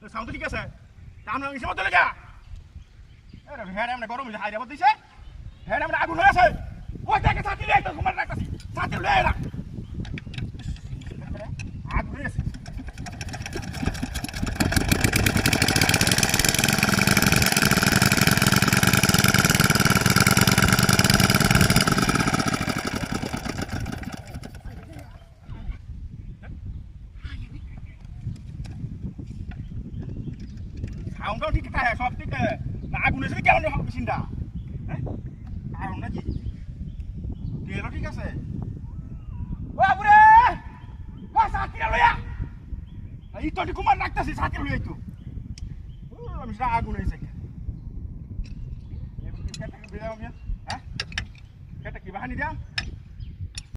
sound ঠিক আছে কাম না ইসে মত লাগা আরে হেড আমরা গরম হইছে হাইরা দিছে হেড আমরা আগুন হয়ে আছে ওই দেখে ছাতি লই তো ঘুমার রাখতাছি ছাতি লই এলা আগুন হয়ে আছে সাউন্ডও ঠিক থাকে সব ঠিক থাকে আগুন হয়েছে কেমন হবে মেশিনটা হ্যাঁ কারণ নাকি তেলও ঠিক আছে ও বাবুরে ও সাথীরা লইয়া এই তো কুমার রাখতাছি সাথীরা লইয়া তো আমি আগুন হয়েছে হ্যাঁ কেটা কি বাহানি দিয়া